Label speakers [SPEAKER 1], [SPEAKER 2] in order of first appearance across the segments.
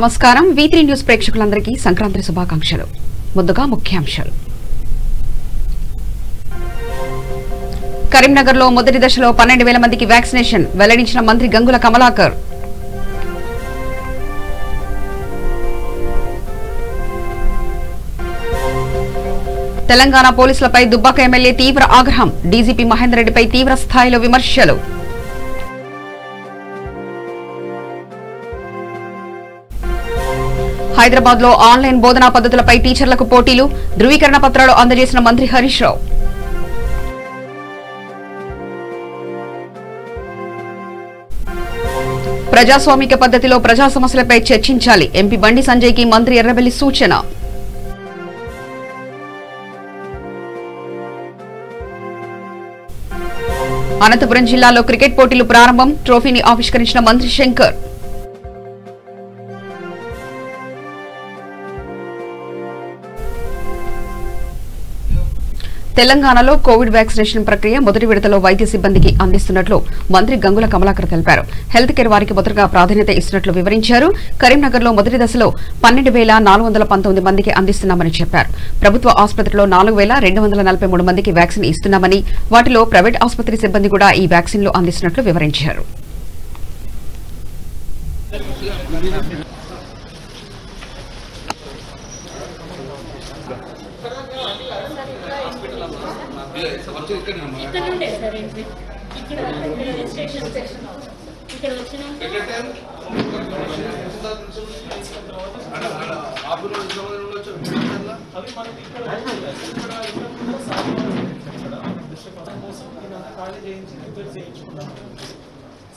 [SPEAKER 1] నమస్కారం V3 news ప్రేక్షకులందరికీ సంక్రాంతి శుభాకాంక్షలు. ముందుగా ముఖ్యాంశాలు. కరీంనగర్లో మొదటి దశలో 12,000 మందికి వ్యాక్సినేషన్ వెల్లడించిన మంత్రి గంగుల కమలాకర్. తెలంగాణ పోలీసులపై దుబ్బాక ఎమ్మెల్యే తీవ్ర ఆగ్రహం. డీజీపీ మహేందర్ రెడ్డిపై తీవ్ర స్థాయిలో విమర్శలు. హైదరాబాద్ లో ఆన్లైన్ బోధనా పద్ధతులపై టీచర్లకు పోటీలు. ధృవీకరణ పత్రాలు అందజేసిన మంత్రి హరీష్ రావు. ప్రజాస్వామిక పద్ధతిలో ప్రజా సమస్యలపై చర్చించాలి. ఎంపీ బండి సంజయ్ కి మంత్రి ఎర్రబెల్లి సూచన. అనంతపురం జిల్లాలో క్రికెట్ పోటీలు ప్రారంభం. ట్రోఫీని ఆవిష్కరించిన మంత్రి శంకర్. తెలంగాణలో కోవిడ్ వ్యాక్సినేషన్ ప్రక్రియ మొదటి విడతలో వైద్య సిబ్బందికి అందిస్తున్నట్లు మంత్రి గంగుల కమలాకర్ తెలిపారు. హెల్త్ కేర్ వారికి మొదటగా ప్రాధాన్యత ఇస్తున్నట్లు వివరించారు. కరీంనగర్లో మొదటి దశలో 12,419 మందికి అందిస్తున్నామని చెప్పారు. ప్రభుత్వ ఆసుపత్రిలో 4,243 మందికి వ్యాక్సిన్ ఇస్తున్నామని, వాటిలో ప్రైవేట్ ఆసుపత్రి సిబ్బంది కూడా ఈ వ్యాక్సిన్లు అందిస్తున్నట్లు వివరించారు.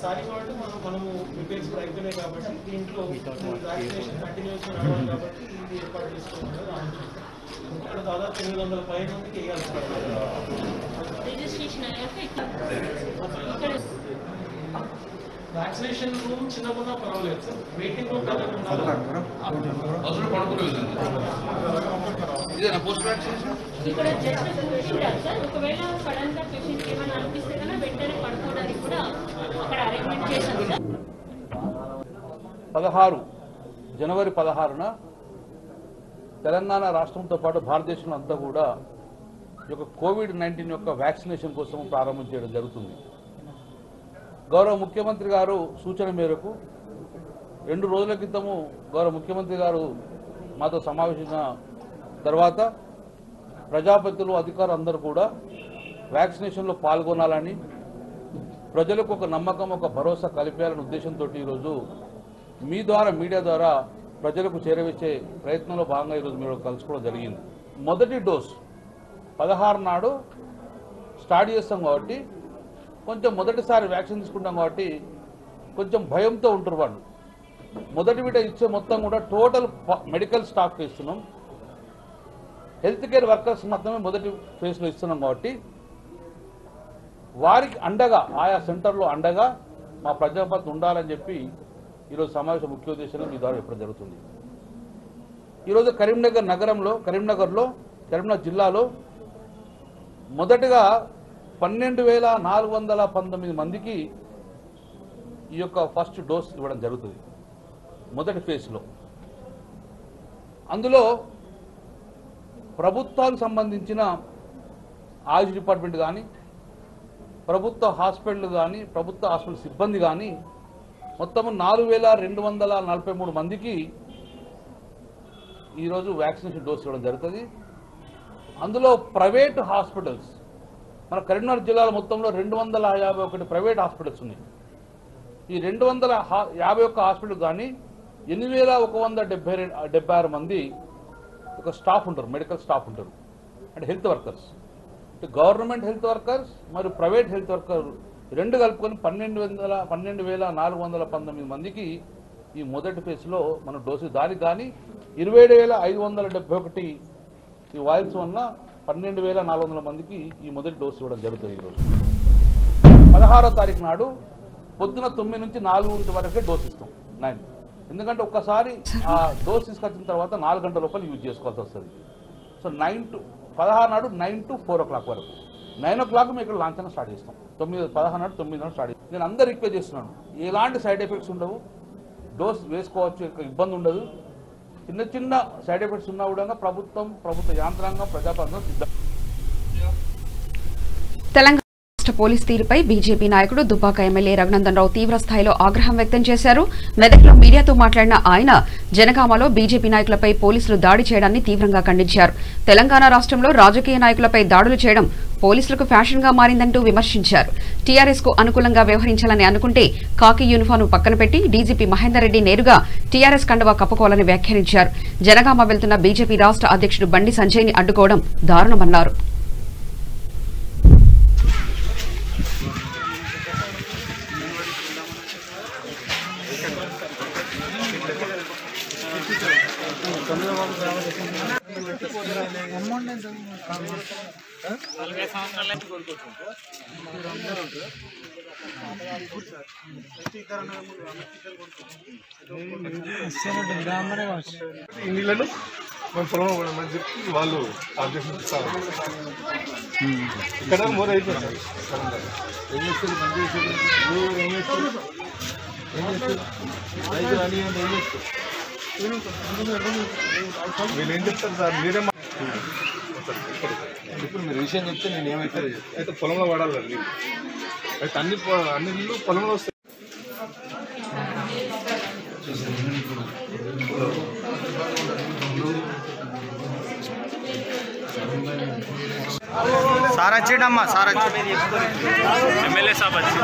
[SPEAKER 2] సారీ కాబట్టి మనము ప్రిపేర్స్ కూడా అయిపోయినాయి కాబట్టి దీంట్లో వ్యాక్సినేషన్ కంటిన్యూస్ రావాలి కాబట్టి ఇది ఏర్పాటు చేసుకోవాలి. ఇక్కడ దాదాపు 800 పైన మందికి వేయాల్సి వ్యాక్సినేషన్ రూమ్ చిన్నగా పర్వాలేదు సార్. వెయిటింగ్ రూమ్
[SPEAKER 3] ఇక్కడ జస్ట్ కూర్చుంటారు సార్. ఒకవేళ సడన్ గా పేషెంట్ ఏమైనా అనిపిస్తే కన్నా వెంటనే పడుకోవడానికి కూడా అక్కడ అరేంజ్మెంట్ చేశాం సార్.
[SPEAKER 4] 16 జనవరి 16న తెలంగాణ రాష్ట్రంతో పాటు భారతదేశంలో అంతా కూడా ఈ యొక్క కోవిడ్-19 యొక్క వ్యాక్సినేషన్ కోసం ప్రారంభం చేయడం జరుగుతుంది. గౌరవ ముఖ్యమంత్రి గారు సూచన మేరకు 2 రోజుల క్రితము గౌరవ ముఖ్యమంత్రి గారు మాతో సమావేశించిన తర్వాత ప్రజాప్రతినిధులు, అధికారులు అందరూ కూడా వ్యాక్సినేషన్లో పాల్గొనాలని, ప్రజలకు ఒక నమ్మకం, ఒక భరోసా కల్పించాలనే ఉద్దేశంతో ఈరోజు మీ ద్వారా, మీడియా ద్వారా ప్రజలకు చేరవేసే ప్రయత్నంలో భాగంగా ఈరోజు మీరు కలుసుకోవడం జరిగింది. మొదటి డోస్ 16 నాడు స్టార్ట్ చేస్తాం కాబట్టి కొంచెం మొదటిసారి వ్యాక్సిన్ తీసుకుంటాం కాబట్టి కొంచెం భయంతో ఉంటారు వాళ్ళు. మొదటి విడత ఇచ్చే మొత్తం కూడా టోటల్ మెడికల్ స్టాఫ్కి ఇస్తున్నాం. హెల్త్ కేర్ వర్కర్స్ మాత్రమే మొదటి ఫేజ్లో ఇస్తున్నాం కాబట్టి వారికి అండగా, ఆయా సెంటర్లో అండగా మా ప్రజాపతి ఉండాలని చెప్పి ఈరోజు సమావేశం ముఖ్య ఉద్దేశంలో మీ ద్వారా చెప్పడం జరుగుతుంది. ఈరోజు కరీంనగర్ జిల్లాలో మొదటగా 12,419 మందికి ఈ యొక్క ఫస్ట్ డోస్ ఇవ్వడం జరుగుతుంది మొదటి ఫేజ్లో. అందులో ప్రభుత్వానికి సంబంధించిన ఆయుష్ డిపార్ట్మెంట్ కానీ, ప్రభుత్వ హాస్పిటల్ కానీ, ప్రభుత్వ హాస్పిటల్ సిబ్బంది కానీ మొత్తము 4,243 మందికి ఈరోజు వ్యాక్సినేషన్ డోస్ ఇవ్వడం జరుగుతుంది. అందులో ప్రైవేట్ హాస్పిటల్స్ మన కరీంనగర్ జిల్లాలో మొత్తంలో 251 ప్రైవేట్ హాస్పిటల్స్ ఉన్నాయి. ఈ 251 హాస్పిటల్ కానీ 8,176 మంది ఒక స్టాఫ్ ఉంటారు, మెడికల్ స్టాఫ్ ఉంటారు, అంటే హెల్త్ వర్కర్స్, అంటే గవర్నమెంట్ హెల్త్ వర్కర్స్ మరియు ప్రైవేట్ హెల్త్ వర్కర్ రెండు కలుపుకొని 12,419 మందికి ఈ మొదటి ఫేజ్లో మన డోసు, దానికి కానీ 27,571 ఈ వాయిల్స్ వల్ల 12,400 మందికి ఈ మొదటి డోసు ఇవ్వడం జరుగుతుంది. ఈరోజు 16వ తారీఖు నాడు పొద్దున 9 నుంచి 4 వరకే డోస్ ఇస్తాం. 9, ఎందుకంటే ఒక్కసారి ఆ డోస్ తీసుకొచ్చిన తర్వాత 4 గంటల లోపల యూజ్ చేసుకోవాల్సి వస్తుంది. సో 16 నాడు 9 to 4 o'clock వరకు, 9 o'clock మేము ఇక్కడ లాంఛనం స్టార్ట్ చేస్తాం. 16 నాడు 9 నాడు స్టార్ట్ చేస్తాం. నేను అందరు రిక్వెస్ట్ చేస్తున్నాను, ఎలాంటి సైడ్ ఎఫెక్ట్స్ ఉండవు, డోస్ వేసుకోవచ్చు, ఇబ్బంది ఉండదు. చిన్న చిన్న సైడ్ ఎఫెక్ట్స్ ఉన్నా కూడా ప్రభుత్వ యాంత్రాంగం ప్రజాప్రతినిధులు సిద్ధం.
[SPEAKER 1] తెలంగాణ రాష్ట్ర పోలీస్ తీరుపై బీజేపీ నాయకుడు దుబ్బాక ఎమ్మెల్యే రఘునందన్ రావు తీవ్ర స్థాయిలో ఆగ్రహం వ్యక్తం చేశారు. మెదక్లో మీడియాతో మాట్లాడిన ఆయన జనగామలో బీజేపీ నాయకులపై పోలీసులు దాడి చేయడాన్ని తీవ్రంగా ఖండించారు. తెలంగాణ రాష్ట్రంలో రాజకీయ నాయకులపై దాడులు చేయడం పోలీసులకు ఫ్యాషన్ గా మారిందంటూ విమర్శించారు. టీఆర్ఎస్ కు అనుకూలంగా వ్యవహరించాలని అనుకుంటే కాకి యూనిఫామ్ పక్కన పెట్టి డీజీపీ మహేందర్ రెడ్డి నేరుగా టీఆర్ఎస్ కండువా కప్పుకోవాలని వ్యాఖ్యానించారు. జనగామ వెళ్తున్న బీజేపీ రాష్ట్ర అధ్యక్షుడు బండి సంజయ్ ని అడ్డుకోవడం దారుణమన్నారు.
[SPEAKER 5] ఇన్నిళ్ళను మేము పొలం పోవడం చెప్పి వాళ్ళు ఇక్కడ మోర్ అయిపోయింది. వీళ్ళు ఏం చెప్తారు సార్, మీరే ఇప్పుడు మీరు విషయం చెప్తే నేను ఏమైతే అయితే పొలంలో వాడాలి నీళ్ళు, అయితే అన్ని నీళ్ళు పొలంలో వస్తాయి.
[SPEAKER 6] సార్ వచ్చిండమ్మా, సార్ వచ్చి ఎమ్మెల్యే సాబ్ వచ్చి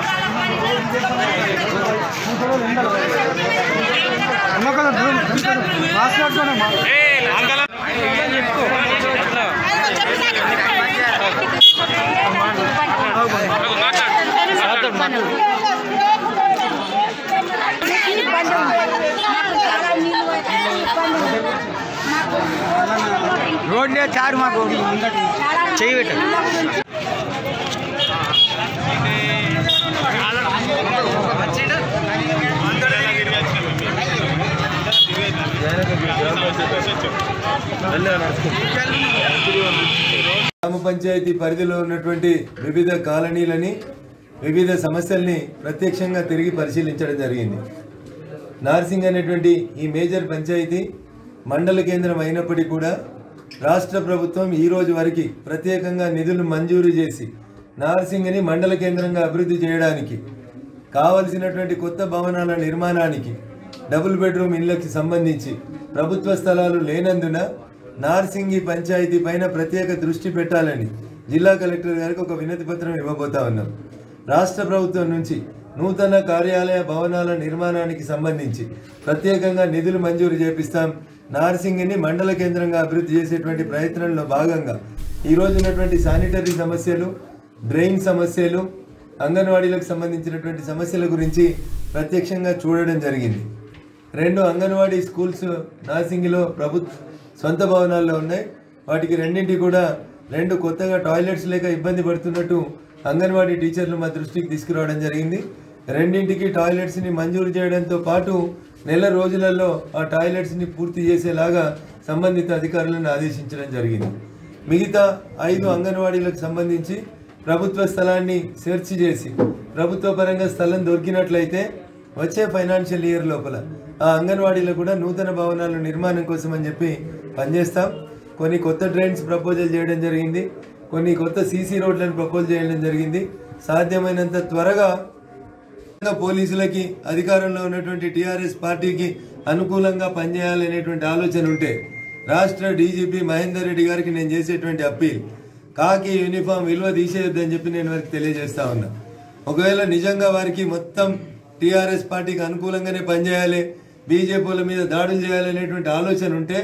[SPEAKER 6] రోడ్ చారు మాకు చెయ్యి పెట్ట
[SPEAKER 7] గ్రామ పంచాయతీ పరిధిలో ఉన్నటువంటి వివిధ కాలనీలని వివిధ సమస్యల్ని ప్రత్యక్షంగా తిరిగి పరిశీలించడం జరిగింది. నార్సింగ్ అనేటువంటి ఈ మేజర్ పంచాయతీ మండల కేంద్రం అయినప్పటికీ కూడా రాష్ట్ర ప్రభుత్వం ఈ రోజు వరకు ప్రత్యేకంగా నిధులు మంజూరు చేసి నార్సింగ్ని మండల కేంద్రంగా అభివృద్ధి చేయడానికి కావలసినటువంటి కొత్త భవనాల నిర్మాణానికి డబుల్ బెడ్రూమ్ ఇళ్లకు సంబంధించి ప్రభుత్వ స్థలాలు లేనందున నార్సింగి పంచాయతీ పైన ప్రత్యేక దృష్టి పెట్టాలని జిల్లా కలెక్టర్ గారికి ఒక వినతి పత్రం ఇవ్వబోతా ఉన్నాం. రాష్ట్ర ప్రభుత్వం నుంచి నూతన కార్యాలయ భవనాల నిర్మాణానికి సంబంధించి ప్రత్యేకంగా నిధులు మంజూరు చేపిస్తాం. నార్సింగిని మండల కేంద్రంగా అభివృద్ధి చేసేటువంటి ప్రయత్నంలో భాగంగా ఈరోజు ఉన్నటువంటి శానిటరీ సమస్యలు, డ్రైన్ సమస్యలు, అంగన్వాడీలకు సంబంధించినటువంటి సమస్యల గురించి ప్రత్యక్షంగా చూడడం జరిగింది. 2 అంగన్వాడీ స్కూల్స్ నార్సింగిలో ప్రభుత్వ సొంత భవనాల్లో ఉన్నాయి. వాటికి రెండింటికి కూడా 2 కొత్తగా టాయిలెట్స్ లేక ఇబ్బంది పడుతున్నట్టు అంగన్వాడీ టీచర్లు మా దృష్టికి తీసుకురావడం జరిగింది. రెండింటికి టాయిలెట్స్ని మంజూరు చేయడంతో పాటు నెల రోజులలో ఆ టాయిలెట్స్ని పూర్తి చేసేలాగా సంబంధిత అధికారులను ఆదేశించడం జరిగింది. మిగతా 5 అంగన్వాడీలకు సంబంధించి ప్రభుత్వ స్థలాన్ని సెర్చ్ చేసి ప్రభుత్వ పరంగా స్థలం దొరికినట్లయితే వచ్చే ఫైనాన్షియల్ ఇయర్ లోపల ఆ అంగన్వాడీలో కూడా నూతన భవనాల నిర్మాణం కోసం అని చెప్పి పనిచేస్తాం. కొన్ని కొత్త డ్రైన్స్ ప్రపోజల్ చేయడం జరిగింది, కొన్ని కొత్త సీసీ రోడ్లను ప్రపోజ్ చేయడం జరిగింది. సాధ్యమైనంత త్వరగా పోలీసులకి అధికారంలో ఉన్నటువంటి టీఆర్ఎస్ పార్టీకి అనుకూలంగా పనిచేయాలనేటువంటి ఆలోచన ఉంటే రాష్ట్ర డీజీపీ మహేందర్ రెడ్డి గారికి నేను చేసేటువంటి అప్పీల్, కాకి యూనిఫామ్ విలువ తీసేయొద్దని చెప్పి నేను వారికి తెలియజేస్తా ఉన్నా. ఒకవేళ నిజంగా వారికి మొత్తం టీఆర్ఎస్ పార్టీకి అనుకూలంగానే పనిచేయాలి, బీజేపీల మీద దాడులు చేయాలనేటువంటి ఆలోచన ఉంటే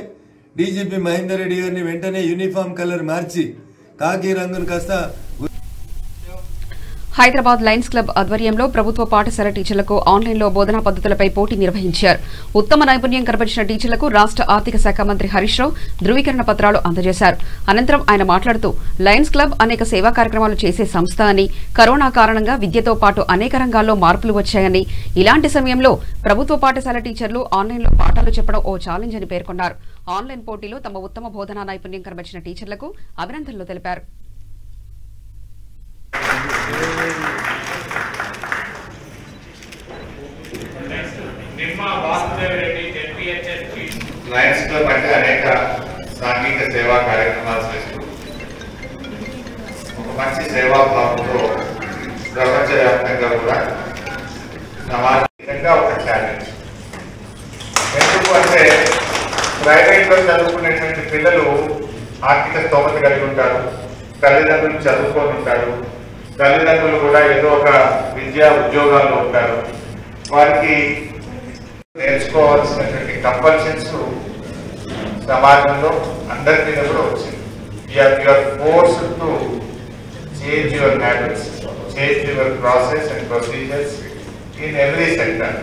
[SPEAKER 7] డీజీపీ మహేందర్ రెడ్డి గారిని వెంటనే యూనిఫామ్ కలర్ మార్చి కాకి రంగును కాస్త.
[SPEAKER 1] హైదరాబాద్ లయన్స్ క్లబ్ ఆధ్వర్యంలో ప్రభుత్వ పాఠశాల టీచర్లకు ఆన్లైన్లో బోధనా పద్ధతులపై పోటీ నిర్వహించారు. ఉత్తమ నైపుణ్యం కనబరిచిన టీచర్లకు రాష్ట్ర ఆర్థిక శాఖ మంత్రి హరీష్ రావు ధృవీకరణ పత్రాలు అందజేశారు. అనంతరం ఆయన మాట్లాడుతూ లయన్స్ క్లబ్ అనేక సేవా కార్యక్రమాలు చేసే సంస్థ అని, కరోనా కారణంగా విద్యతో పాటు అనేక రంగాల్లో మార్పులు వచ్చాయని, ఇలాంటి సమయంలో ప్రభుత్వ పాఠశాల టీచర్లు ఆన్లైన్లో పాఠాలు చెప్పడం ఓ ఛాలెంజ్ అని పేర్కొన్నారు. ఆన్లైన్ పోటీలో తమ ఉత్తమ బోధనా నైపుణ్యం కనబరిచిన టీచర్లకు అభినందనలు తెలిపారు.
[SPEAKER 8] నిర్మాణ లయన్స్ క్లబ్ అంటే అనేక సాంఘిక సేవా కార్యక్రమాలు చేస్తూ ఒక మంచి సేవాభావంతో ప్రపంచవ్యాప్తంగా కూడా సమాజంగా ఒక ఛాలెంజ్. ఎందుకు అంటే ప్రైవేట్లో చదువుకునేటువంటి పిల్లలు ఆర్థిక స్తోమత కలిగి ఉంటారు, తల్లిదండ్రులు చదువుకొని ఉంటారు, తల్లిదండ్రులు కూడా ఏదో ఒక విద్యా ఉద్యోగాల్లో ఉంటారు. వారికి నేర్చుకోవాల్సినటువంటి కంపల్షన్స్ సమాజంలో అందరి మీద కూడా వచ్చింది. You're forced to change your habits, change your process and procedures in every sector.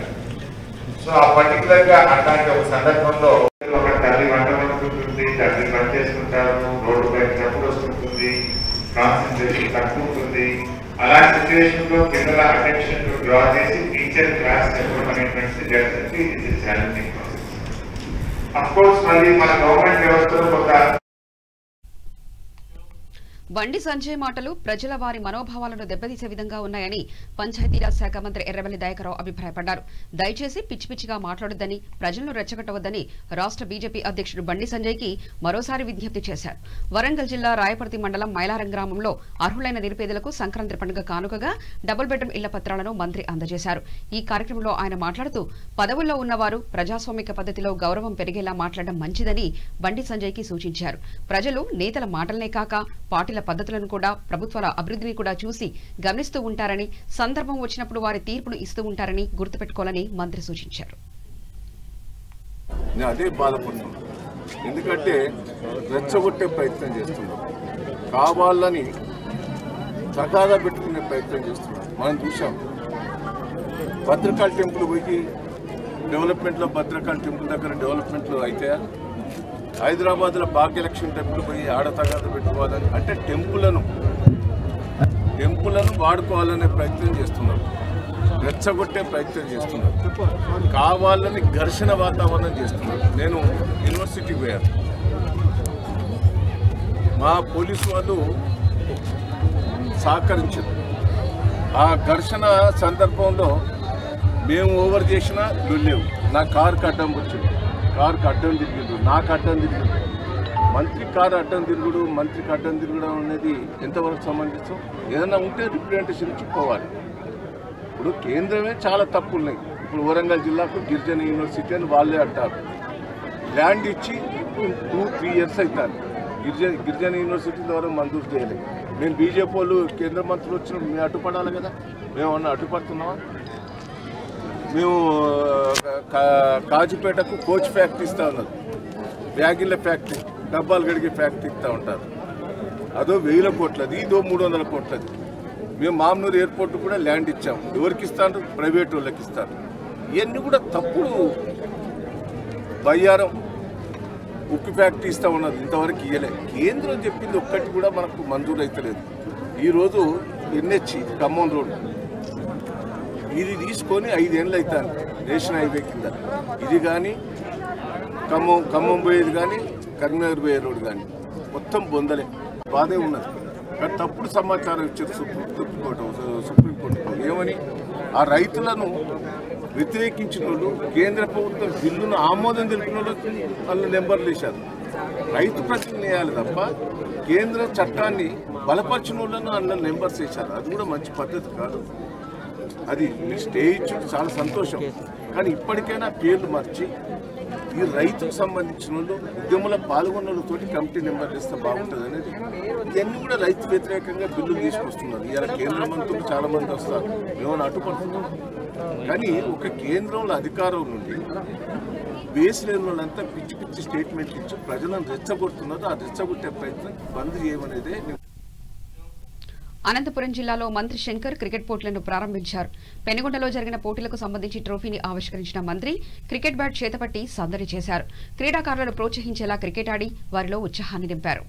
[SPEAKER 8] So ఆ పర్టికులర్గా అట్లాంటి ఒక సందర్భంలో ఒక తల్లి వంట వండుకుంటుంది, తల్లి పని చేసుకుంటారు, రోడ్డు పైన జబ్బులు వస్తుంటుంది, కాన్సన్ట్రేషన్ తక్కువ ఉంటుంది. అలాంటి సిచ్యువేషన్ లో పిల్లల అటెన్షన్ డ్రా చేసి టీచర్ క్లాస్ చెప్పడం అనేటువంటి definitely it is challenging process. Of course మళ్ళీ మన గవర్నమెంట్ వ్యవస్థలో కొంత
[SPEAKER 1] బండి సంజయ్ మాటలు ప్రజల వారి మనోభావాలను దెబ్బతీసే విధంగా ఉన్నాయని పంచాయతీరాజ్ శాఖ మంత్రి ఎర్రబెల్లి దయాకర్రావు అభిప్రాయపడ్డారు. దయచేసి పిచ్చి పిచ్చిగా మాట్లాడొద్దని, ప్రజలను రెచ్చగొట్టవద్దని రాష్ట్ర బీజేపీ అధ్యక్షుడు బండి సంజయ్ కి మరోసారి విజ్ఞప్తి చేశారు. వరంగల్ జిల్లా రాయపర్తి మండలం మైలారం గ్రామంలో అర్హులైన నిరుపేదలకు సంక్రాంతి పండుగ కానుకగా డబుల్ బెడ్రూమ్ ఇళ్ల పత్రాలను మంత్రి అందజేశారు. ఈ కార్యక్రమంలో ఆయన మాట్లాడుతూ పదవుల్లో ఉన్నవారు ప్రజాస్వామిక పద్ధతిలో గౌరవం పెరిగేలా మాట్లాడడం మంచిదని బండి సంజయ్ కి సూచించారు. ప్రజలు నేతల మాటలనే కాక పార్టీల పద్ధతులను కూడా, ప్రభుత్వాల అభివృద్ధిని కూడా చూసి గమనిస్తూ ఉంటారని, సందర్భం వచ్చినప్పుడు వారి తీర్పును ఇస్తూ ఉంటారని గుర్తుపెట్టుకోవాలని మంత్రి సూచించారు.
[SPEAKER 5] అదే బాధపడుతున్నాం, ఎందుకంటే రెచ్చగొట్టే ప్రయత్నం చేస్తున్నాం, కావాలని తగాదా పెట్టుకునే ప్రయత్నం చేస్తున్నాం. మనం చూసాం భద్రకాళి టెంపుల్ పోయి డెవలప్మెంట్లో, భద్రకాళి టెంపుల్ దగ్గర డెవలప్మెంట్లు అయితే హైదరాబాద్లో భాగ్యలక్ష్మి టెంపుల్ పోయి ఆడతగాదా పెట్టుకోవాలని, అంటే టెంపులను వాడుకోవాలనే ప్రయత్నం చేస్తున్నారు, రెచ్చగొట్టే ప్రయత్నం చేస్తున్నారు, కావాలని ఘర్షణ వాతావరణం చేస్తున్నారు. నేను యూనివర్సిటీకి పోయాను, మా పోలీసు వాళ్ళు సహకరించారు. ఆ ఘర్షణ సందర్భంలో మేము ఓవర్ చేసినా లేవు, నా కారుకి అడ్డం వచ్చింది, కారుకి అడ్డం తిరిగిండు, నాకు అడ్డం తిరిగిండు. మంత్రి కారు అడ్డం తిరుగుడు, మంత్రికి అడ్డం తిరగడం అనేది ఎంతవరకు సంబంధించం? ఏదైనా ఉంటే రిప్రజెంటేషన్ ఇచ్చి పోవాలి. ఇప్పుడు కేంద్రమే చాలా తప్పులు ఉన్నాయి. ఇప్పుడు వరంగల్ జిల్లాకు గిరిజన యూనివర్సిటీ అని వాళ్ళే అంటారు, ల్యాండ్ ఇచ్చి 2-3 years అవుతారు. గిరిజన యూనివర్సిటీ ద్వారా మంజూరు చేయలేదు. మేము బీజేపీ వాళ్ళు కేంద్ర మంత్రులు వచ్చిన మేము అడ్డుపడాలి కదా, మేము అన్న అడ్డుపడుతున్నామా? మేము కాజుపేటకు కోచ్ ఫ్యాక్టరీ ఇస్తా ఉన్నారు, బ్యాగిళ్ళ ఫ్యాక్టరీ, డబ్బాలు గడిగే ఫ్యాక్టరీ ఇస్తూ ఉంటారు, అదో 1000 కోట్లది, ఇదో 300 కోట్లది. మేము మామనూరు ఎయిర్పోర్ట్ కూడా ల్యాండ్ ఇచ్చాము, ఎవరికి ఇస్తారు? ప్రైవేట్ వాళ్ళకి ఇస్తారు. ఇవన్నీ కూడా తప్పుడు. బయ్యారం ఉక్కు ఫ్యాక్టరీ ఇస్తూ ఉన్నది, ఇంతవరకు ఇవ్వలే. కేంద్రం చెప్పింది ఒక్కటి కూడా మనకు మంజూరు అవుతలేదు. ఈరోజు NH ఖమ్మం రోడ్ ఇది తీసుకొని 5 ఏళ్ళు అవుతాను, నేషనల్ హైవే కింద. ఇది కానీ ఖమ్మం పోయేది కానీ, కరీంనగర్ పోయే రోడ్ కానీ మొత్తం బొందలే, బాధే ఉన్నది. కానీ తప్పుడు సమాచారం ఇచ్చారు సుప్రీంకోర్టు. ఏమని? ఆ రైతులను వ్యతిరేకించిన వాళ్ళు, కేంద్ర ప్రభుత్వం బిల్లును ఆమోదం తెలిపిన వాళ్ళు నెంబర్లు వేశారు. రైతు ప్రతినిధి వేయాలి తప్ప కేంద్ర చట్టాన్ని బలపరిచిన వాళ్ళను అందులో నెంబర్స్ వేశారు. అది కూడా మంచి పద్ధతి కాదు. అది మీరు స్టే ఇచ్చి చాలా సంతోషం, కానీ ఇప్పటికైనా పేర్లు మార్చి ఈ రైతుకు సంబంధించిన వాళ్ళు, ఉద్యమంలో పాల్గొన్న వాళ్ళతోటి కమిటీ నెంబర్లు ఇస్తే బాగుంటుంది అనేది. ఇవన్నీ కూడా రైతు వ్యతిరేకంగా బిల్లులు తీసుకొస్తున్నారు. ఇలా కేంద్ర మంత్రులు చాలా మంది వస్తారు, ఏమైనా అడ్డుపడుతున్నాం. కానీ ఒక కేంద్రంలో అధికారం నుండి బేస్ లేని వాళ్ళంతా పిచ్చి పిచ్చి స్టేట్మెంట్లు ఇచ్చి ప్రజలను రెచ్చగొడుతున్నారు. ఆ రెచ్చగొట్టే ప్రయత్నం బంద్ చేయమనేదే.
[SPEAKER 1] అనంతపురం జిల్లాలో మంత్రి శంకర్ క్రికెట్ పోటీలను ప్రారంభించారు. పెనుగొండలో జరిగిన పోటీలకు సంబంధించి ట్రోఫీని ఆవిష్కరించిన మంత్రి క్రికెట్ బ్యాట్ చేతపట్టి సందడి చేశారు. క్రీడాకారులను ప్రోత్సహించేలా క్రికెట్ ఆడి వారిలో ఉత్సాహాన్ని నింపారు.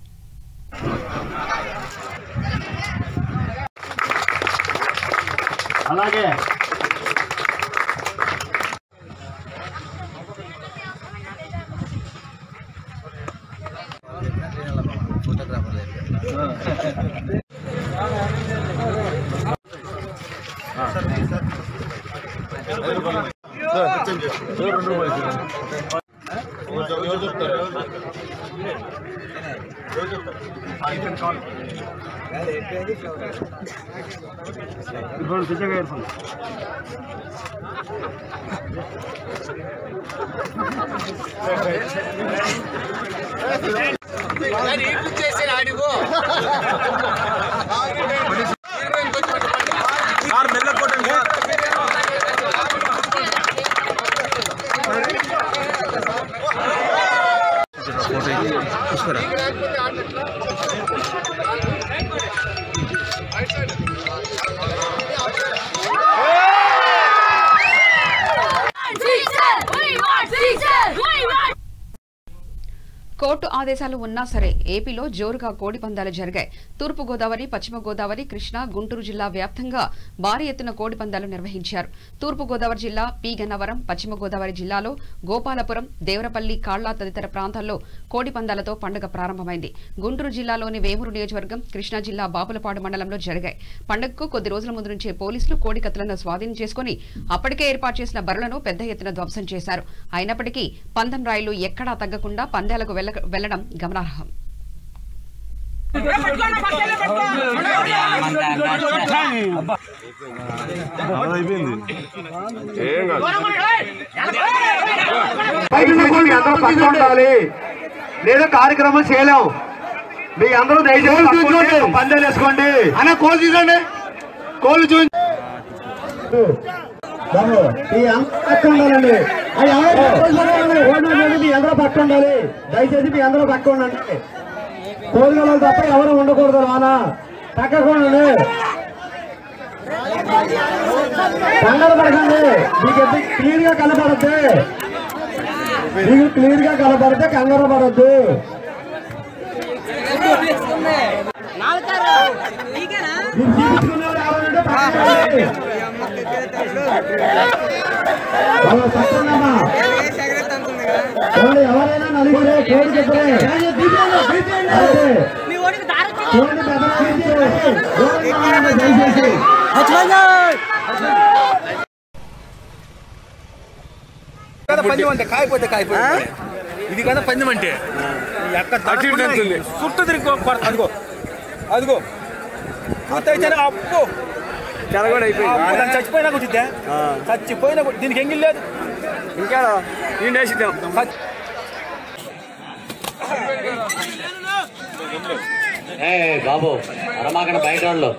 [SPEAKER 9] అలాగే ఫోటోగ్రాఫర్
[SPEAKER 1] కోర్టు ఆదేశాలు ఉన్నా సరే ఏపీలో జోరుగా కోడి పందాలు జరిగాయి. తూర్పు గోదావరి, పశ్చిమ గోదావరి, కృష్ణా, గుంటూరు జిల్లా వ్యాప్తంగా భారీ ఎత్తున కోడి పందాలు నిర్వహించారు. తూర్పు గోదావరి జిల్లా పి గన్నవరం, పశ్చిమ గోదావరి జిల్లాలో గోపాలపురం, దేవరపల్లి, కాళ్ల తదితర ప్రాంతాల్లో కోడి పందాలతో పండుగ ప్రారంభమైంది. గుంటూరు జిల్లాలోని వేమూరు నియోజకవర్గం, కృష్ణా జిల్లా బాపులపాడు మండలంలో జరిగాయి. పండుగకు కొద్ది రోజుల ముందు నుంచే పోలీసులు కోడి కత్తులను స్వాధీనం చేసుకుని అప్పటికే ఏర్పాటు చేసిన బరులను పెద్ద ఎత్తున ధ్వంసం చేశారు. అయినప్పటికీ పందెం రాయిలు ఎక్కడా తగ్గకుండా పందాలకు వెళ్లడం గమనార్హం.
[SPEAKER 9] లేదా కార్యక్రమం చేయలేం. మీ అందరూ దయచేసి పందాలు వేసుకోండి అన్న. కోళ్ళు చూడండి, కోళ్ళు చూడండి. మీ అందరూ ఉండాలండి. మీ అందరూ పక్క ఉండాలి. దయచేసి మీ అందరూ పక్క ఉండండి. కోళ్ళు తప్ప ఎవరు ఉండకూడదు. రానా పక్కకుండండి, కంగారు పడకండి. మీకు క్లియర్ గా కనపడద్దు, మీకు క్లియర్ గా కనపడితే కంగారు పడద్దు. ఎవరైనా నలుగురే కోడి చెప్పరే
[SPEAKER 10] పందెం అంటే కాయపోతే కాయపోతే ఇది కదా పందెం అంటే చుట్టూ తిరిగి అదిగో అదిగో పూర్తయితే అప్పు చెరగొడ అయిపోయింది. చచ్చిపోయినా కూర్చుద్దా, చచ్చిపోయినా దీనికి ఎంగిల్ లేదు. ఇంకా నేను వేసిద్దాం.
[SPEAKER 11] బాబు అరమాకన బయట వాళ్ళు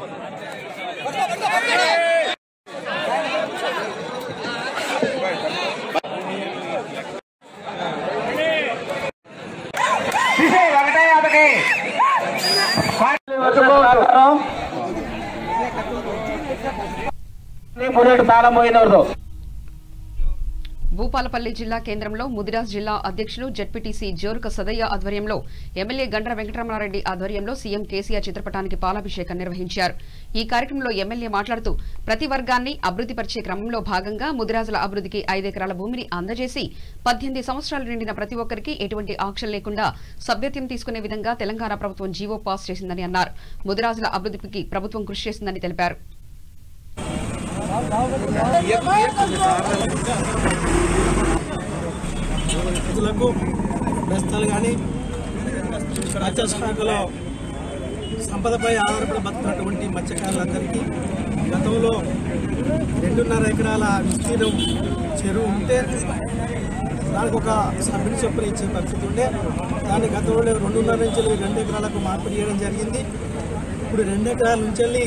[SPEAKER 1] భూపాలపల్లి జిల్లా కేంద్రంలో ముదిరాజ్ జిల్లా అధ్యక్షులు జెడ్పీటీసీ జోరుక సదయ్య ఆధ్వర్యంలో ఎమ్మెల్యే గండ్ర వెంకటరమణారెడ్డి ఆధ్వర్యంలో సీఎం కేసీఆర్ చిత్రపటానికి పాలాభిషేకం నిర్వహించారు. ఈ కార్యక్రమంలో ఎమ్మెల్యే మాట్లాడుతూ ప్రతి వర్గాన్ని అభివృద్ధిపరిచే క్రమంలో భాగంగా ముదిరాజుల అభివృద్ధికి 5 ఎకరాల భూమిని అందజేసి 18 సంవత్సరాలు నిండిన ప్రతి ఒక్కరికి ఎటువంటి ఆంక్షలు లేకుండా సభ్యత్వం తీసుకునే విధంగా తెలంగాణ ప్రభుత్వం జీవో పాస్ చేసిందని అన్నారు. ముదిరాజుల అభివృద్ధికి ప్రభుత్వం కృషి చేసిందని తెలిపారు.
[SPEAKER 2] కానీ మత్స్యశాఖలో సంపదపై ఆధారపడి బతుకున్నటువంటి మత్స్యకారులందరికీ గతంలో 2.5 ఎకరాల విస్తీర్ణం చెరువు ఉంటే దానికి ఒక సభ్యుని చొప్పున ఇచ్చే పరిస్థితి ఉండే. దాన్ని గతంలో 2.5 నుంచి 2 ఎకరాలకు మార్పిడి చేయడం జరిగింది. ఇప్పుడు 2 ఎకరాల నుంచి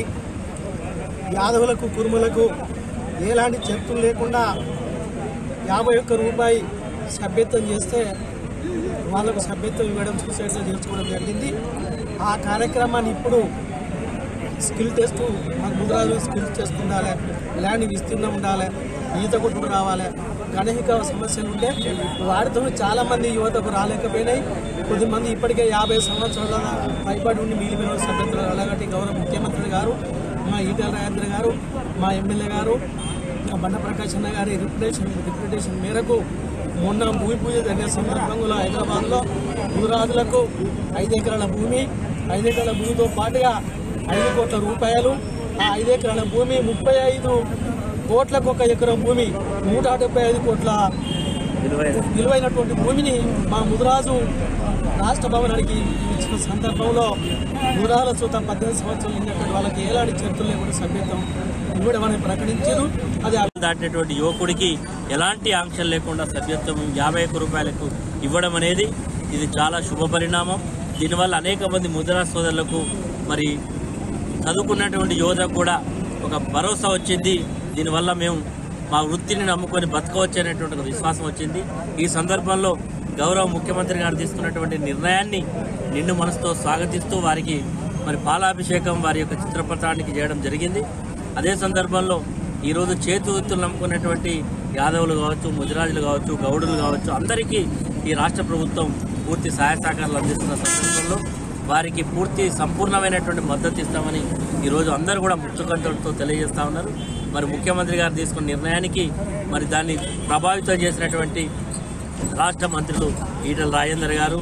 [SPEAKER 2] యాదవులకు, కురుమలకు ఎలాంటి చర్చలు లేకుండా 51 రూపాయి సభ్యత్వం చేస్తే వాళ్ళకు సభ్యత్వం ఇవ్వడం, సూసైడ్లో చేర్చుకోవడం జరిగింది. ఆ కార్యక్రమాన్ని ఇప్పుడు స్కిల్ టెస్ట్, మాకు ముద్రాలు స్కిల్ టెస్ట్ ఉండాలి, ల్యాండ్ విస్తీర్ణం ఉండాలి, ఈత కొట్టుకు రావాలి, గణహిక సమస్యలు ఉంటే వాటితో చాలామంది యువతకు రాలేకపోయినాయి. కొద్దిమంది ఇప్పటికే 50 సంవత్సరాల పైబడి ఉండి మిగిలిన సభ్యత్వం. అలాగట్టి గౌరవ ముఖ్యమంత్రి గారు, మా ఈటెల రాజేంద్ర గారు, మా ఎమ్మెల్యే గారు, మా బండ ప్రకాష్ అన్న గారి రిప్రజెంటేషన్ మేరకు మొన్న భూమి పూజ జరిగిన సందర్భంలో హైదరాబాద్లో ముదిరాజులకు 5 ఎకరాల భూమి, 5 ఎకరాల భూమితో పాటుగా 5 కోట్ల రూపాయలు, ఆ 5 ఎకరాల భూమి 35 కోట్లకు 1 ఎకరం భూమి 175 కోట్ల విలువైనటువంటి భూమిని మా ముదిరాజు రాష్ట్ర భవనానికి ఇచ్చిన సందర్భంలో ముదిరాల చూత 18 సంవత్సరాలు ఉన్నటువంటి వాళ్ళకి ఏలాంటి చర్చలు లేకుండా సభ్యత్వం ఇవ్వడమని ప్రకటించారు. అది
[SPEAKER 12] దాటినటువంటి యువకుడికి ఎలాంటి ఆంక్షలు లేకుండా సభ్యత్వం 51 రూపాయలకు ఇవ్వడం అనేది ఇది చాలా శుభ పరిణామం. దీనివల్ల అనేక మంది ముదిరా సోదరులకు మరి చదువుకున్నటువంటి యువతకు కూడా ఒక భరోసా వచ్చింది. దీనివల్ల మేము మా వృత్తిని నమ్ముకొని బతకవచ్చు అనేటువంటి ఒక విశ్వాసం వచ్చింది. ఈ సందర్భంలో గౌరవ ముఖ్యమంత్రి గారు తీసుకున్నటువంటి నిర్ణయాన్ని నిండు మనసుతో స్వాగతిస్తూ వారికి మరి పాలాభిషేకం వారి యొక్క చిత్రపటానికి చేయడం జరిగింది. అదే సందర్భంలో ఈరోజు చేతి వృత్తులు నమ్ముకున్నటువంటి యాదవులు కావచ్చు, ముదిరాజులు కావచ్చు, గౌడులు కావచ్చు, అందరికీ ఈ రాష్ట్ర ప్రభుత్వం పూర్తి సహాయ సహకారాలు అందిస్తున్న సందర్భంలో వారికి పూర్తి సంపూర్ణమైనటువంటి మద్దతు ఇస్తామని ఈరోజు అందరూ కూడా ముచ్చుకంటలతో తెలియజేస్తా ఉన్నారు. మరి ముఖ్యమంత్రి గారు తీసుకున్న నిర్ణయానికి మరి దాన్ని ప్రభావితం చేసినటువంటి రాష్ట్ర మంత్రులు ఈటల రాజేందర్ గారు,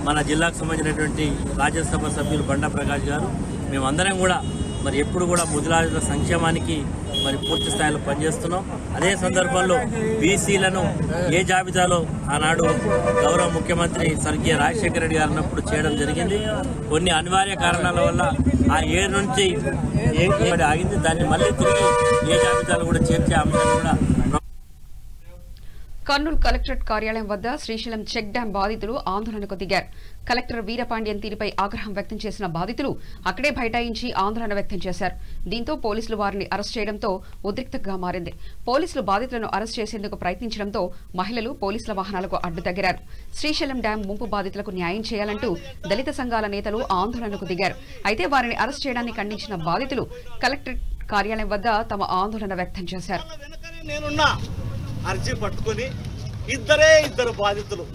[SPEAKER 12] మన జిల్లాకు సంబంధించినటువంటి రాజ్యసభ సభ్యులు బండా ప్రకాష్ గారు, మేమందరం కూడా మరి ఎప్పుడు కూడా ముదిరాజుల సంక్షేమానికి మరి పూర్తి స్థాయిలో పనిచేస్తున్నాం. అదే సందర్భంలో బీసీలను ఏ జాబితాలో ఆనాడు గౌరవ ముఖ్యమంత్రి స్వర్గీయ రాజశేఖర రెడ్డి గారు ఉన్నప్పుడు చేయడం జరిగింది. కొన్ని అనివార్య కారణాల వల్ల ఆ 7 నుంచి ఆగింది. దాన్ని మళ్ళీ తిరిగి ఏ జాబితాలో కూడా చేర్చే అంశాన్ని కూడా
[SPEAKER 1] కర్నూలు కలెక్టరేట్ కార్యాలయం వద్ద శ్రీశైలం చెక్ డ్యాం బాధితులు ఆందోళనకు దిగారు. కలెక్టర్ వీరపాండ్యన్ తీరుపై ఆగ్రహం వ్యక్తం చేసిన బాధితులు అక్కడే బైఠాయించి ఆందోళన వ్యక్తం చేశారు. దీంతో పోలీసులు వారిని అరెస్ట్ చేయడంతో ఉద్రిక్తంగా మారింది. పోలీసులు బాధితులను అరెస్ట్ చేసేందుకు ప్రయత్నించడంతో మహిళలు పోలీసుల వాహనాలకు అడ్డు తగ్గారు. శ్రీశైలం డ్యాం ముంపు బాధితులకు న్యాయం చేయాలంటూ దళిత సంఘాల నేతలు ఆందోళనకు దిగారు. అయితే వారిని అరెస్ట్ చేయడాన్ని ఖండించిన బాధితులు కలెక్టరేట్ కార్యాలయం వద్ద తమ ఆందోళన వ్యక్తం చేశారు.
[SPEAKER 13] అర్జీ పట్టుకొని ఇద్దరు బాధితులు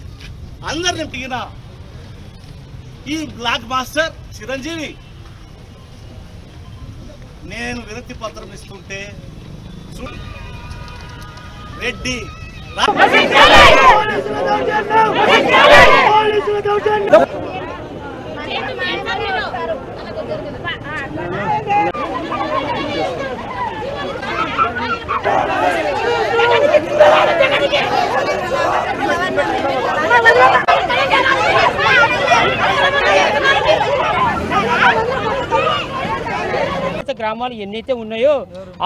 [SPEAKER 13] అందరిని పిగిన ఈ బ్లాక్ మాస్టర్ చిరంజీవి నేను వినతి పత్రం ఇస్తుంటే రెడ్డి
[SPEAKER 14] గ్రామాలు ఎన్నైతే ఉన్నాయో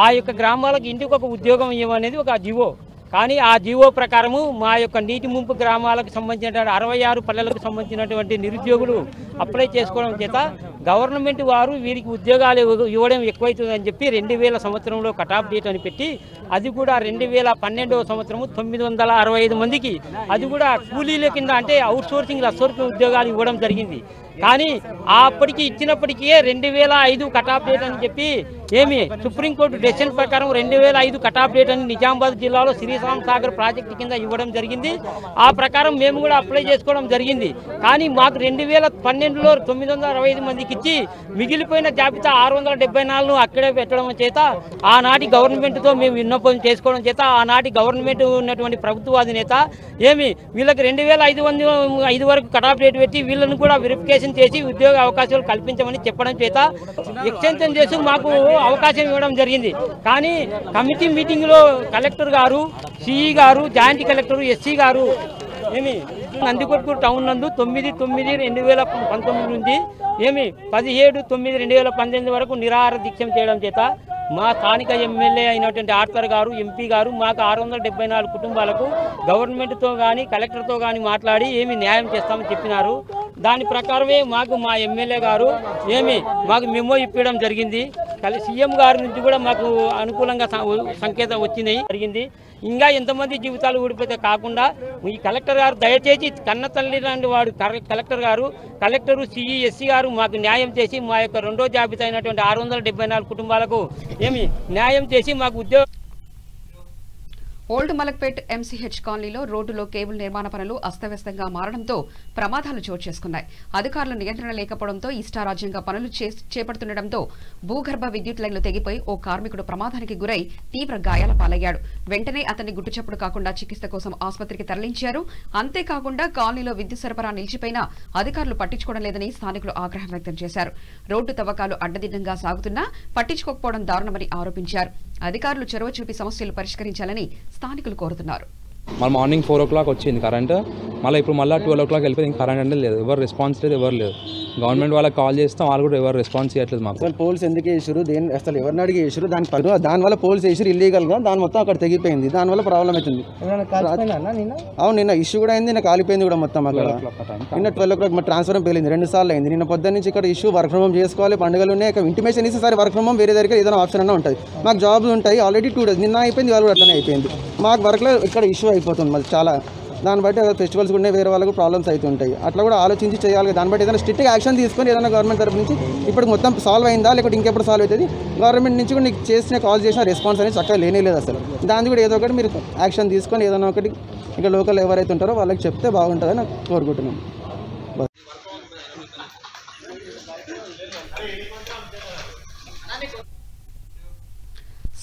[SPEAKER 14] ఆ యొక్క గ్రామాలకు ఇంటికి ఒక ఉద్యోగం ఇవ్వనేది ఒక జీవో. కానీ ఆ జీవో ప్రకారము మా యొక్క నీటి ముంపు గ్రామాలకు సంబంధించినటువంటి 66 పల్లెలకు సంబంధించినటువంటి నిరుద్యోగులు అప్లై చేసుకోవడం చేత గవర్నమెంట్ వారు వీరికి ఉద్యోగాలు ఇవ్వడం ఎక్కువైతుందని చెప్పి 2000 సంవత్సరంలో కటాఫ్ డేట్ అని పెట్టి అది కూడా 2012వ సంవత్సరము 965 మందికి అది కూడా కూలీల కింద అంటే అవుట్ సోర్సింగ్ ఉద్యోగాలు ఇవ్వడం జరిగింది. కానీ అప్పటికి ఇచ్చినప్పటికీ 2005 కటాఫ్ డేట్ అని చెప్పి ఏమి సుప్రీంకోర్టు డెసిషన్ ప్రకారం 2005 కటాఫ్ డేట్ అని నిజామాబాద్ జిల్లాలో శ్రీరామ్ సాగర్ ప్రాజెక్టు కింద ఇవ్వడం జరిగింది. ఆ ప్రకారం మేము కూడా అప్లై చేసుకోవడం జరిగింది. కానీ మాకు 2012లో 965 మందికి ఇచ్చి మిగిలిపోయిన జాబితా 674ను అక్కడే పెట్టడం చేత ఆనాటి గవర్నమెంట్తో మేము విన్నపం చేసుకోవడం చేత ఆనాటి గవర్నమెంట్ ఉన్నటువంటి ప్రభుత్వ అధినేత ఏమి వీళ్ళకి 2005 వరకు కటాఫ్ డేట్ పెట్టి వీళ్ళని కూడా వెరిఫికేషన్ చేసి ఉద్యోగ అవకాశాలు కల్పించమని చెప్పడం చేత ఎక్స్టెన్షన్ చేసి మాకు అవకాశం ఇవ్వడం జరిగింది. కానీ కమిటీ మీటింగ్లో కలెక్టర్ గారు, సిఈ గారు, జాయింట్ కలెక్టర్, ఎస్సీ గారు ఏమి నందికొట్కూరు టౌన్ నందు 9/9/2019 నుంచి ఏమి 17/9/2018 వరకు నిరాహార దీక్ష చేయడం చేత మా స్థానిక ఎమ్మెల్యే అయినటువంటి ఆర్తర్ గారు, ఎంపీ గారు మాకు 674 కుటుంబాలకు గవర్నమెంట్తో కానీ కలెక్టర్తో కానీ మాట్లాడి ఏమి న్యాయం చేస్తామని చెప్పినారు. దాని ప్రకారమే మాకు మా ఎమ్మెల్యే గారు మాకు మెమో ఇప్పడం జరిగింది. సీఎం గారి నుంచి కూడా మాకు అనుకూలంగా సంకేతం వచ్చినాయి జరిగింది. ఇంకా ఎంతమంది జీవితాలు ఊడిపోతే కాకుండా ఈ కలెక్టర్ గారు దయచేసి కన్న తల్లి లాంటి వాడు కలెక్టరు, సిఈ, ఎస్సీ గారు మాకు న్యాయం చేసి మా యొక్క 2వ జాబితా అయినటువంటి 674 కుటుంబాలకు న్యాయం చేసి మాకు ఉద్యోగం.
[SPEAKER 1] ఓల్డ్ మలక్పేట్ ఎంసీహెచ్ కాలనీలో రోడ్డులో కేబుల్ నిర్మాణ పనులు అస్తవ్యస్తంగా మారడంతో ప్రమాదాలు చోటు చేసుకున్నాయి. అధికారులు నియంత్రణ లేకపోవడంతో ఇష్టారాజ్యంగా పనులు చేపడుతుండటంతో భూగర్భ విద్యుత్ లైన్లు తెగిపోయి ఓ కార్మికుడు ప్రమాదానికి గురై తీవ్ర గాయాల పాలయ్యాడు. వెంటనే అతన్ని గుట్టుచప్పుడు కాకుండా చికిత్స కోసం ఆసుపత్రికి తరలించారు. అంతేకాకుండా కాలనీలో విద్యుత్ సరఫరా నిలిచిపోయినా అధికారులు పట్టించుకోవడం లేదని స్థానికులు ఆగ్రహం వ్యక్తం చేశారు. రోడ్డు తవ్వకాలు అడ్డదిడ్డంగా సాగుతున్నా పట్టించుకోకపోవడం దారుణమని ఆరోపించారు. అధికారులు చొరవ చూపి సమస్యలు పరిష్కరించాలని స్థానికులు కోరుతున్నారు.
[SPEAKER 15] మళ్ళీ మార్నింగ్ 4 o'clock వచ్చింది కరెంట్, మళ్ళీ ఇప్పుడు మళ్ళీ 12 o'clock వెళ్ళిపోయింది. ఇంకా కరెంట్ అంటే లేదు, ఎవరు రెస్పాన్స్ లేదు, ఎవరు లేదు. గవర్నమెంట్ వాళ్ళకి కాల్ చేస్తాం, వాళ్ళు కూడా ఎవరు రెస్పాన్స్ చేయట్లేదు మాకు.
[SPEAKER 16] అసలు పోల్స్ ఎందుకు వేసారు, దేని అసలు ఎవరిని అడిగి వేసారు, దానివల్ల పోల్స్ వేసారు ఇల్లీగల్గా, దాని మొత్తం అక్కడ తెగిపోయింది, దానివల్ల ప్రాబ్లం అవుతుంది. అవును, నిన్న ఇష్యూ కూడా అయింది, నిన్న కాలిపోయింది కూడా మొత్తం అక్కడ. నిన్న 12 o'clock మరి ట్రాన్స్ఫర్ పేలింది 2 సార్లు అయింది. నిన్న పొద్దున్న నుంచి ఇక్కడ ఇష్యూ వర్క్ ఫ్రమ్ హోమ్ చేసుకోవాలి, పండుగలు ఉన్నాయి, ఇంటిమేషన్ ఇస్తే సరే వర్క్ ఫ్రమ్ హోమ్ వేరే దగ్గర ఏదైనా ఆప్షన్ అన్నా ఉంటుంది. మాకు జాబ్లు ఉంటాయి, ఆల్రెడీ 2 days నిన్న అయిపోయింది, వాళ్ళు కూడా అట్లనే అయిపోయింది. మాకు వర్క్లో ఇక్కడ ఇష్యూ అయిపోతుంది మళ్ళీ చాలా. దాన్ని బట్టి ఫెస్టివల్స్ కూడా వేరే వాళ్ళకు ప్రాబ్లమ్స్ అవుతుంటాయి. అట్లా కూడా ఆలోచించి చేయాలి. దాన్ని బట్టి ఏదైనా స్ట్రిక్ట్గా యాక్షన్ తీసుకొని ఏదైనా గవర్నమెంట్ తరపు నుంచి ఇప్పుడు మొత్తం సాల్వ్ అయిందా లేకపోతే ఇంకెప్పుడు సాల్వ్ అవుతుంది, గవర్నమెంట్ నుంచి కూడా నీకు చేసిన కాల్ చేసిన రెస్పాన్స్ అనేది చక్కగా లేనేలేదు అసలు. దాన్ని కూడా ఏదో ఒకటి మీరు యాక్షన్ తీసుకొని ఏదైనా ఒకటి ఇక్కడ లోకల్ ఎవరైతే ఉంటారో వాళ్ళకి చెప్తే బాగుంటుందని నాకు కోరుకుంటున్నాను.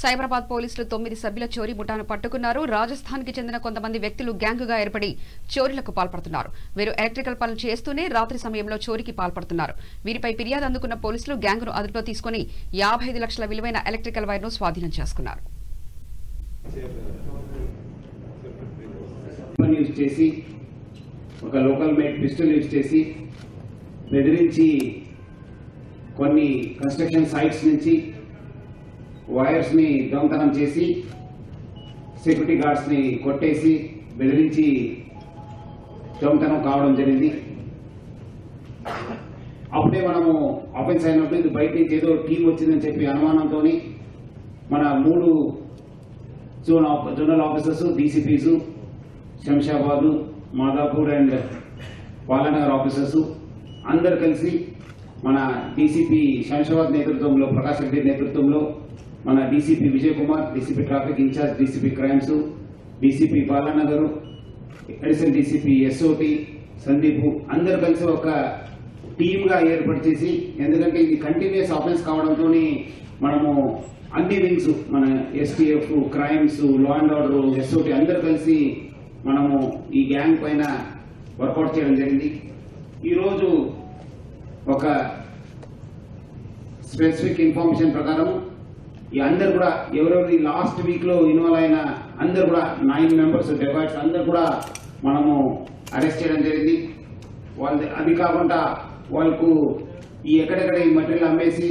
[SPEAKER 1] సైబరాబాద్ పోలీసులు 9 సభ్యుల చోరీ ముఠాను పట్టుకున్నారు. రాజస్థాన్కి చెందిన కొంతమంది వ్యక్తులు గ్యాంగుగా ఏర్పడి చోరీలకు పాల్పడుతున్నారు. వీరు ఎలక్ట్రికల్ పనులు చేస్తూనే రాత్రి సమయంలో చోరీకి పాల్పడుతున్నారు. వీరిపై ఫిర్యాదు అందుకున్న పోలీసులు గ్యాంగును అదుపులో తీసుకుని 55 లక్షల విలువైన ఎలక్ట్రికల్ వైర్ను స్వాధీనం చేసుకున్నారు.
[SPEAKER 17] ఒక లోకల్ మేడ్ పిస్టల్ యూజ్ చేసి బెదిరించి కొన్ని కన్స్ట్రక్షన్ సైట్స్ నుంచి వైర్స్ ని దొంగతనం చేసి సెక్యూరిటీ గార్డ్స్ ని కొట్టేసి బెదిరించి దొంగతనం కావడం జరిగింది. అప్పుడే మనము ఆఫెన్స్ అయినప్పుడు ఇది బయట నుంచి ఏదో టీం వచ్చిందని చెప్పి అనుమానంతో మన 3 zonal officers, DCPs, Shamshabad, Madhapur and Balanagar officers అందరు కలిసి మన డీసీపీ శంషాబాద్ నేతృత్వంలో, ప్రకాష్ రెడ్డి నేతృత్వంలో, మన DCP Vijay Kumar, DCP traffic incharge, DCP crimes, DCP Balanagar, additional DCP SOT Sandeep అందరు కలిసి ఒక టీమ్ గా ఏర్పాటు చేసి, ఎందుకంటే ఇది కంటిన్యూస్ ఆఫెన్స్ కావడంతో మనము అన్ని వింగ్స్ మన STF, crimes, law and order, SOT అందరు కలిసి మనము ఈ గ్యాంగ్ పైన వర్కౌట్ చేయడం జరిగింది. ఈరోజు ఒక స్పెసిఫిక్ ఇన్ఫర్మేషన్ ప్రకారం ఈ అందరు కూడా ఎవరెవరి లాస్ట్ వీక్ లో ఇన్వాల్వ్ అయిన అందరు కూడా 9 మెంబర్స్ డెబాట్స్ అందరు కూడా మనము అరెస్ట్ చేయడం జరిగింది. అది కాకుండా వాళ్ళకు ఈ ఎక్కడెక్కడ ఈ మెటీరియల్ అమ్మేసి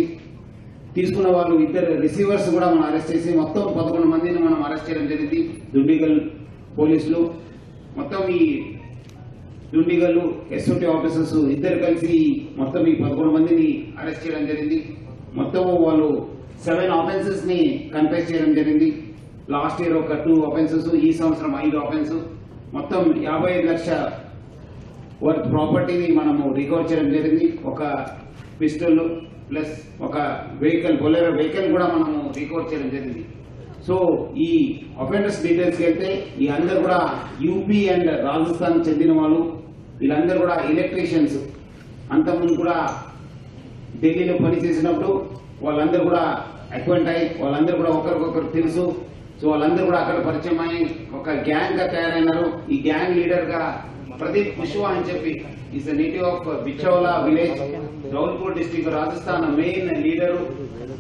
[SPEAKER 17] తీసుకున్న వాళ్ళు 2 రిసీవర్స్ కూడా మనం అరెస్ట్ చేసి మొత్తం 11 మందిని మనం అరెస్ట్ చేయడం జరిగింది. దుండిగల్ పోలీసులు మొత్తం ఈ దుండిగల్ ఎస్ఓటి ఆఫీసర్స్ 2 కలిసి మొత్తం ఈ 11 మందిని అరెస్ట్ చేయడం జరిగింది. మొత్తం వాళ్ళు 7 ఆఫెన్సెస్ ని కన్ఫెస్ చేయడం జరిగింది. లాస్ట్ ఇయర్ ఒక 2 ఆఫెన్సెస్, ఈ సంవత్సరం 5 ఆఫెన్స్, మొత్తం 55 లక్షల వర్త్ ప్రాపర్టీని మనము రికవర్ చేయడం జరిగింది. ఒక పిస్టల్ ప్లస్ ఒక వెహికల్, బొలెరో వెహికల్ కూడా మనము రికవర్ చేయడం జరిగింది. సో ఈ అఫెండర్స్ డీటెయిల్స్కి వెళ్తే ఈ అందరు కూడా యూపీ అండ్ రాజస్థాన్ చెందిన వాళ్ళు, వీళ్ళందరూ కూడా ఎలక్ట్రీషియన్స్. అంతకుముందు కూడా ఢిల్లీలో పనిచేసినప్పుడు వాళ్ళందరూ కూడా అక్వెంట్ అయ్యి వాళ్ళందరూ కూడా ఒకరికొకరు తెలుసు. సో వాళ్ళందరూ కూడా అక్కడ పరిచయం అయ్యి ఒక గ్యాంగ్ గా తయారైనారు. ఈ గ్యాంగ్ లీడర్ గా ప్రదీప్ కుష్వా అని చెప్పి is native of Bichaula village, Jaulpur district, Rajasthan main leader.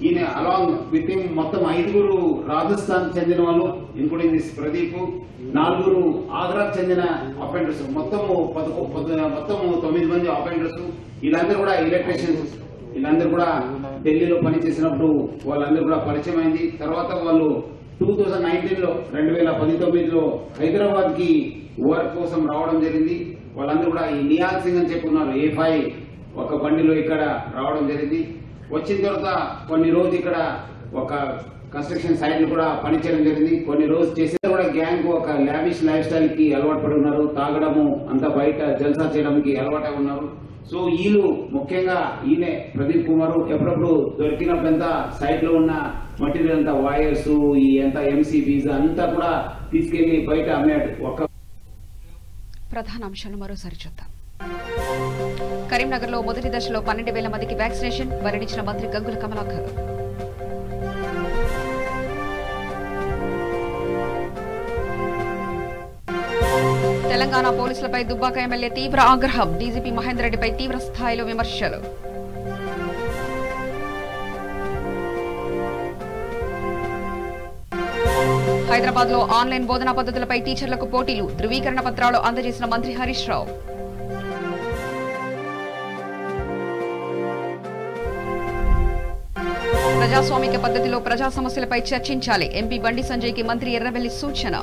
[SPEAKER 17] ఈయన అలాంగ్ విత్ హిమ్ మొత్తం 5 రాజస్థాన్ చెందిన వాళ్ళు, ఇన్క్లూడింగ్ దిస్ ప్రదీప్, 4 ఆగ్రాకు చెందిన అఫెండర్స్, మొత్తం 9 మంది అఫెండర్స్. వీళ్ళందరూ కూడా ఎలక్ట్రీషియన్స్. వీళ్ళందరూ కూడా ఢిల్లీలో పనిచేసినప్పుడు వాళ్ళందరూ కూడా పరిచయం అయింది. తర్వాత వాళ్ళు 2019లో హైదరాబాద్ కి వర్క్ కోసం రావడం జరిగింది. వాళ్ళందరూ కూడా ఈ నియాల్ సింగ్ అని చెప్పుకున్నారు, A5 ఒక బండిలో ఇక్కడ రావడం జరిగింది. వచ్చిన తర్వాత కొన్ని రోజు ఇక్కడ ఒక కన్స్ట్రక్షన్ సైట్ కూడా పనిచేయడం జరిగింది. కొన్ని రోజు చేసిన కూడా గ్యాంగ్ ఒక లావిష్ లైఫ్ స్టైల్ కి అలవాటు పడి ఉన్నారు. తాగడము అంతా బయట జల్సా చేయడానికి అలవాటు ఉన్నారు. సో వీళ్ళు ముఖ్యంగా ఈయనే ప్రదీప్ కుమార్ ఎప్పుడప్పుడు దొరికినప్పుడంతా సైట్ లో ఉన్న మటీరియల్ అంతా వైర్స్, ఈ అంతా ఎంసీబీస్ అంతా కూడా తీసుకెళ్లి బయట అమ్మాడు. ఒక
[SPEAKER 1] ప్రధాన అంశాలు మరోసారి చూద్దాం. కరీంనగర్ లో మొదటి దశలో 12,000 మందికి వ్యాక్సినేషన్ వెల్లడించిన మంత్రి గంగుల కమలాకర్. తెలంగాణ పోలీసులపై దుబ్బాక ఎమ్మెల్యే తీవ్ర ఆగ్రహం. డీజీపీ మహేందర్ రెడ్డిపై తీవ్ర స్థాయిలో విమర్శలు. హైదరాబాద్ లో ఆన్లైన్ బోధనా పద్ధతులపై టీచర్లకు పోటీలు ధృవీకరణ పత్రాలు అందజేసిన మంత్రి హరీష్ రావు. ప్రజాస్వామిక పద్ధతిలో ప్రజా సమస్యలపై చర్చించాలి ఎంపీ బండి సంజయ్కి మంత్రి ఎర్రబెల్లి సూచన.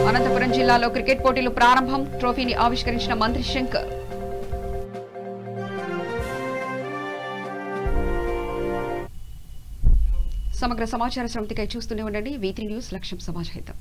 [SPEAKER 1] అనంతపురం జిల్లాలో క్రికెట్ పోటీలు ప్రారంభం ట్రోఫీని ఆవిష్కరించిన మంత్రి శంకర్. సమగ్ర సమాచార శ్రవంతికై చూస్తూనే ఉండండి. V3 న్యూస్ లక్ష్యం సమాజహితం.